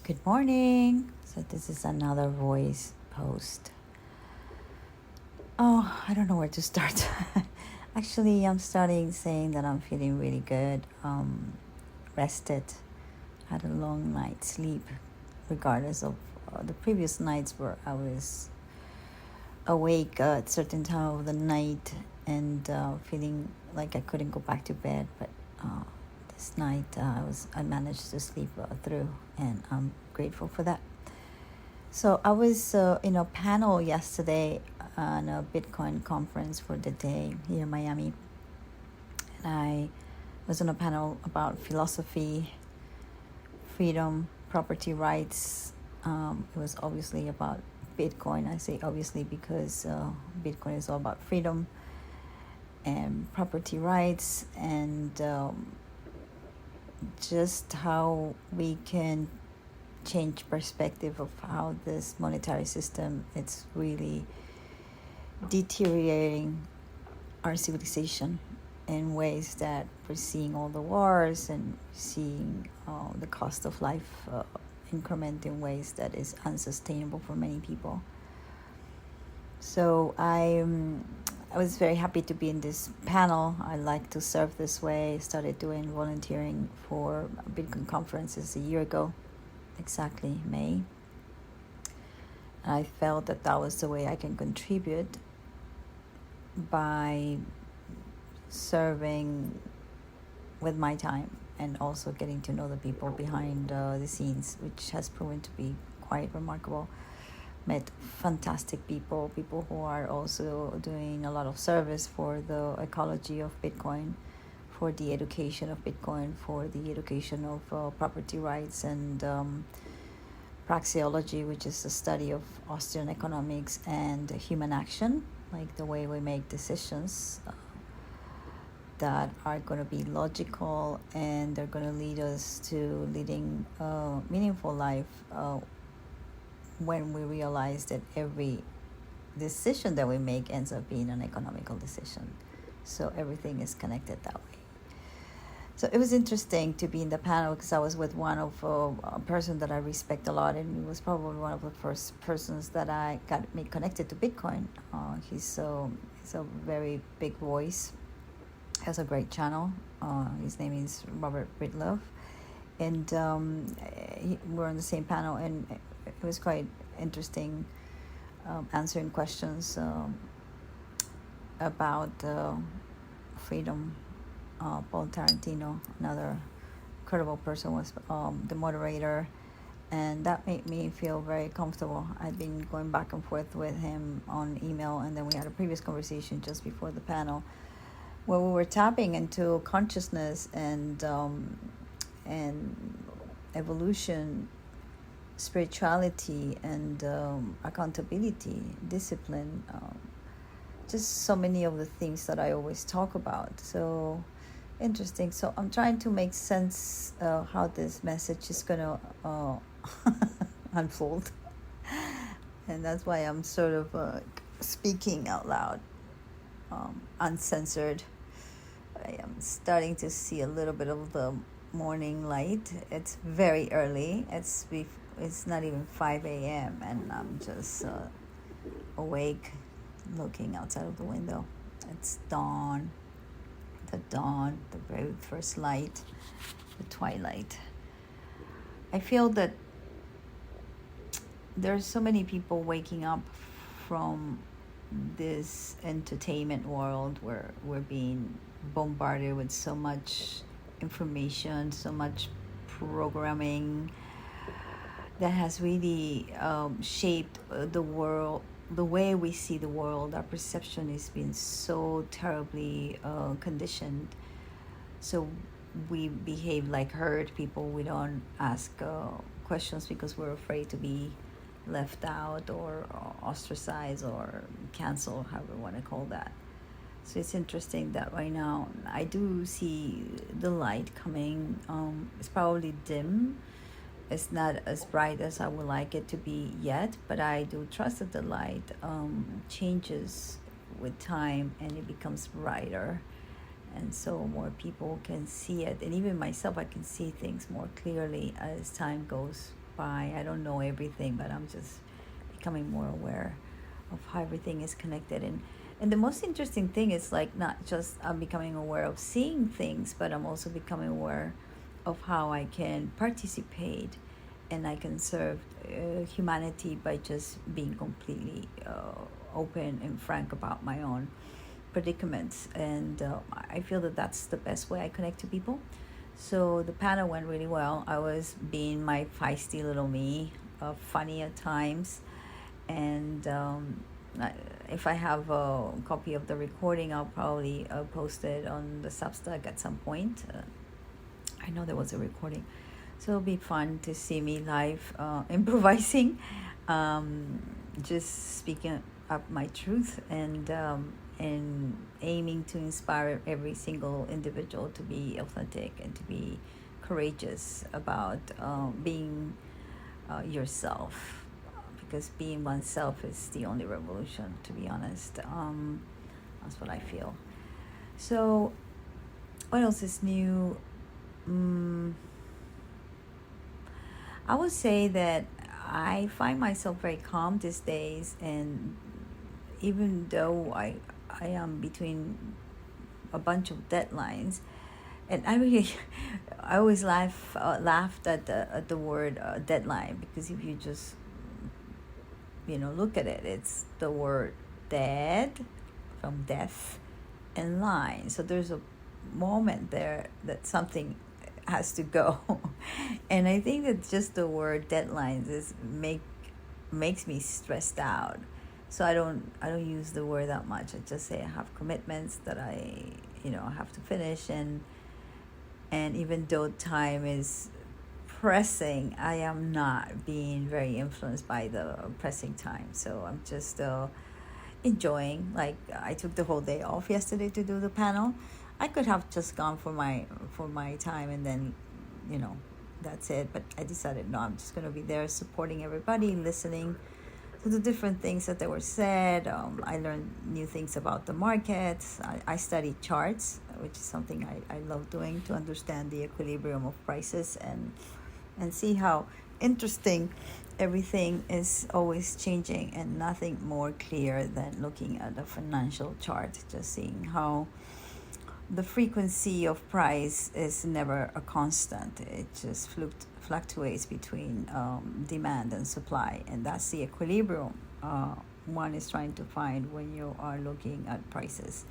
Good morning. So this is another voice post. Oh, I don't know where to start. Actually, I'm starting saying that I'm feeling really good, rested, had a long night's sleep, regardless of the previous nights where I was awake at certain time of the night and feeling like I couldn't go back to bed. But this night I managed to sleep through, and I'm grateful for that. So I was in a panel yesterday on a Bitcoin conference for the day here in Miami. And I was on a panel about philosophy, freedom, property rights. It was obviously about Bitcoin. I say obviously because Bitcoin is all about freedom and property rights and just how we can change perspective of how this monetary system it's really deteriorating our civilization in ways that we're seeing all the wars and seeing the cost of life increment in ways that is unsustainable for many people. So I was very happy to be in this panel. I like to serve this way. Started doing volunteering for Bitcoin conferences a year ago, exactly May. I felt that that was the way I can contribute by serving with my time and also getting to know the people behind the scenes, which has proven to be quite remarkable. Met fantastic people who are also doing a lot of service for the ecology of Bitcoin, for the education of Bitcoin, for the education of property rights and praxeology, which is the study of Austrian economics and human action, like the way we make decisions that are going to be logical and they're going to lead us to leading a meaningful life when we realize that every decision that we make ends up being an economical decision. So everything is connected that way. So it was interesting to be in the panel because I was with one of a person that I respect a lot, and he was probably one of the first persons that I got me connected to Bitcoin. He's a very big voice, has a great channel. His name is Robert Budlong, and we're on the same panel, and it was quite interesting answering questions about freedom. Paul Tarantino, another incredible person, was the moderator, and that made me feel very comfortable. I'd been going back and forth with him on email, and then we had a previous conversation just before the panel where we were tapping into consciousness and evolution, spirituality, and accountability, discipline, just so many of the things that I always talk about. So interesting. So I'm trying to make sense how this message is going to unfold. And that's why I'm sort of speaking out loud, uncensored. I am starting to see a little bit of the morning light. It's very early. It's not even 5 a.m. and I'm just awake, looking outside of the window. It's dawn, the very first light, the twilight. I feel that there's so many people waking up from this entertainment world where we're being bombarded with so much information, so much programming that has really shaped the world, the way we see the world. Our perception is being so terribly conditioned. So we behave like herd people. We don't ask questions because we're afraid to be left out or ostracized or canceled, however we want to call that. So it's interesting that right now I do see the light coming. It's probably dim. It's not as bright as I would like it to be yet, but I do trust that the light changes with time and it becomes brighter. And so more people can see it. And even myself, I can see things more clearly as time goes by. I don't know everything, but I'm just becoming more aware of how everything is connected. And the most interesting thing is like not just I'm becoming aware of seeing things, but I'm also becoming aware of how I can participate and I can serve humanity by just being completely open and frank about my own predicaments. And I feel that that's the best way I connect to people. So the panel went really well. I was being my feisty little me, funny at times. And if I have a copy of the recording, I'll probably post it on the Substack at some point. I know there was a recording. So it'll be fun to see me live improvising, just speaking up my truth and aiming to inspire every single individual to be authentic and to be courageous about being yourself, because being oneself is the only revolution, to be honest. That's what I feel. So what else is new? I would say that I find myself very calm these days, and even though I am between a bunch of deadlines, and I always laughed at the word deadline, because if you just look at it, it's the word dead, from death, and line. So there's a moment there that something has to go. And I think that just the word deadlines makes me stressed out. So I don't use the word that much. I just say I have commitments that I have to finish, and even though time is pressing, I am not being very influenced by the pressing time. So I'm just enjoying. Like, I took the whole day off yesterday to do the panel. I could have just gone for my time and then, that's it. But I decided, no, I'm just going to be there supporting everybody, listening to the different things that they were said. I learned new things about the markets. I studied charts, which is something I love doing, to understand the equilibrium of prices and see how interesting everything is always changing, and nothing more clear than looking at a financial chart, just seeing how the frequency of price is never a constant. It just fluctuates between demand and supply, and that's the equilibrium one is trying to find when you are looking at prices.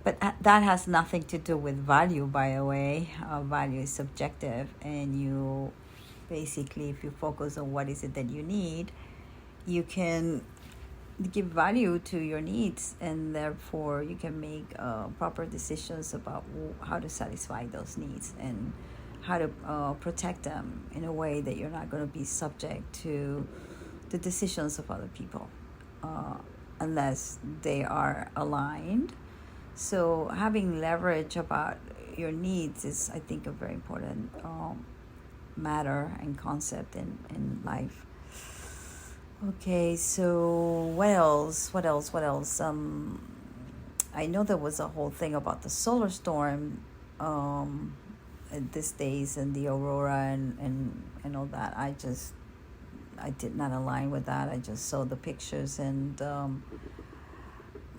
But that has nothing to do with value, by the way. Value is subjective, and you basically, if you focus on what is it that you need, you can give value to your needs, and therefore you can make proper decisions about how to satisfy those needs and how to protect them in a way that you're not going to be subject to the decisions of other people unless they are aligned. So having leverage about your needs is, I think, a very important matter and concept in life. Okay, so what else? I know there was a whole thing about the solar storm these days, and the aurora and all that. I did not align with that. I just saw the pictures, and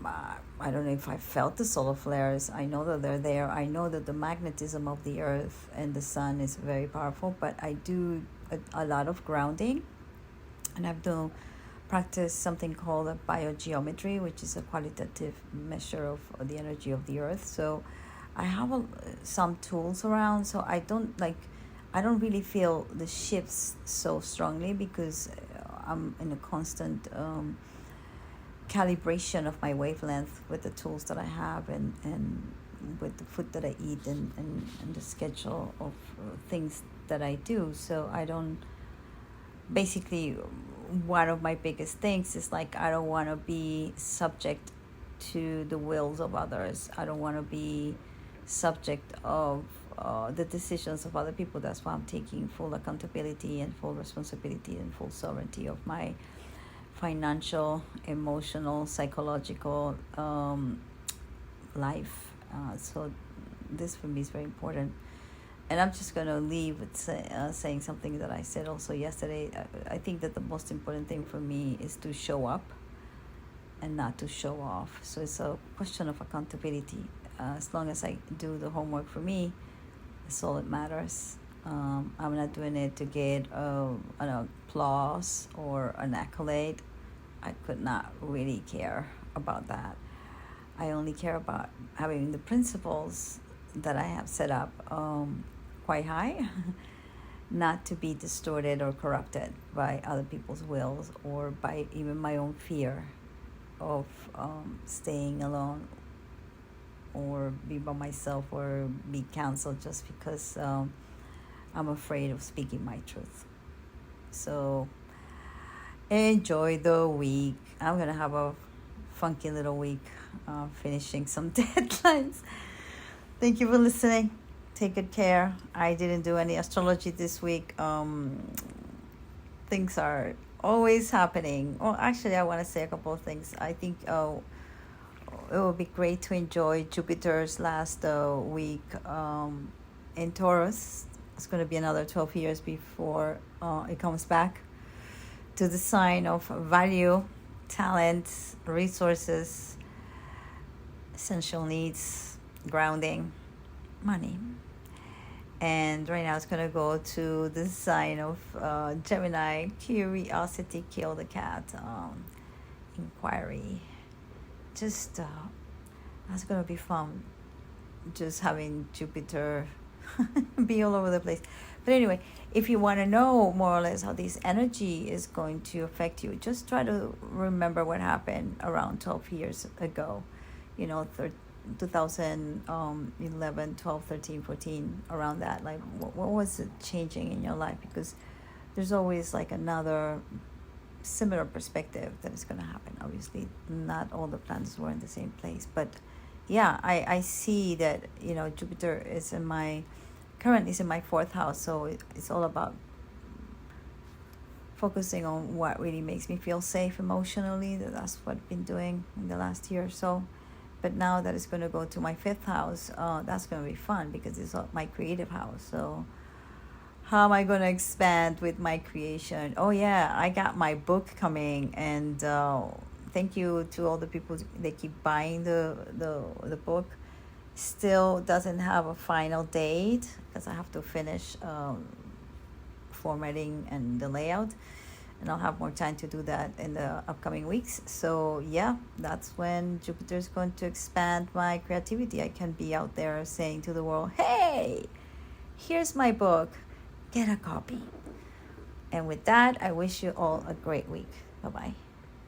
I don't know if I felt the solar flares. I know that they're there. I know that the magnetism of the earth and the sun is very powerful, but I do a lot of grounding. And I've done practice something called a biogeometry, which is a qualitative measure of the energy of the earth. So I have some tools around. So I don't really feel the shifts so strongly, because I'm in a constant calibration of my wavelength with the tools that I have, and with the food that I eat, and the schedule of things that I do. So I don't. Basically, one of my biggest things is like, I don't want to be subject to the wills of others. I don't want to be subject of the decisions of other people. That's why I'm taking full accountability and full responsibility and full sovereignty of my financial, emotional, psychological life. So this for me is very important. And I'm just going to leave with saying something that I said also yesterday. I think that the most important thing for me is to show up and not to show off. So it's a question of accountability. As long as I do the homework for me, that's all that matters. I'm not doing it to get an applause or an accolade. I could not really care about that. I only care about having the principles that I have set up quite high, not to be distorted or corrupted by other people's wills or by even my own fear of staying alone or be by myself or be canceled just because I'm afraid of speaking my truth. So enjoy the week. I'm going to have a funky little week finishing some deadlines. Thank you for listening. Take good care. I didn't do any astrology this week. Things are always happening. Well, actually, I want to say a couple of things. I think it would be great to enjoy Jupiter's last week in Taurus. It's going to be another 12 years before it comes back to the sign of value, talent, resources, essential needs, grounding, money. And right now it's going to go to the sign of Gemini, curiosity, kill the cat, inquiry. Just, that's going to be fun. Just having Jupiter be all over the place. But anyway, if you want to know more or less how this energy is going to affect you, just try to remember what happened around 12 years ago. 2011, 12, 13, 14, around that. Like, what was it changing in your life? Because there's always like another similar perspective that is going to happen. Obviously, not all the planets were in the same place. But yeah, I see that, Jupiter is currently in my 4th house. So it's all about focusing on what really makes me feel safe emotionally. That's what I've been doing in the last year or so. But now that it's going to go to my 5th house, that's going to be fun because it's my creative house. So how am I going to expand with my creation? Oh, yeah, I got my book coming. And thank you to all the people that keep buying the book. Still doesn't have a final date because I have to finish formatting and the layout. And I'll have more time to do that in the upcoming weeks. So yeah, that's when Jupiter is going to expand my creativity. I can be out there saying to the world, hey, here's my book. Get a copy. And with that, I wish you all a great week. Bye-bye.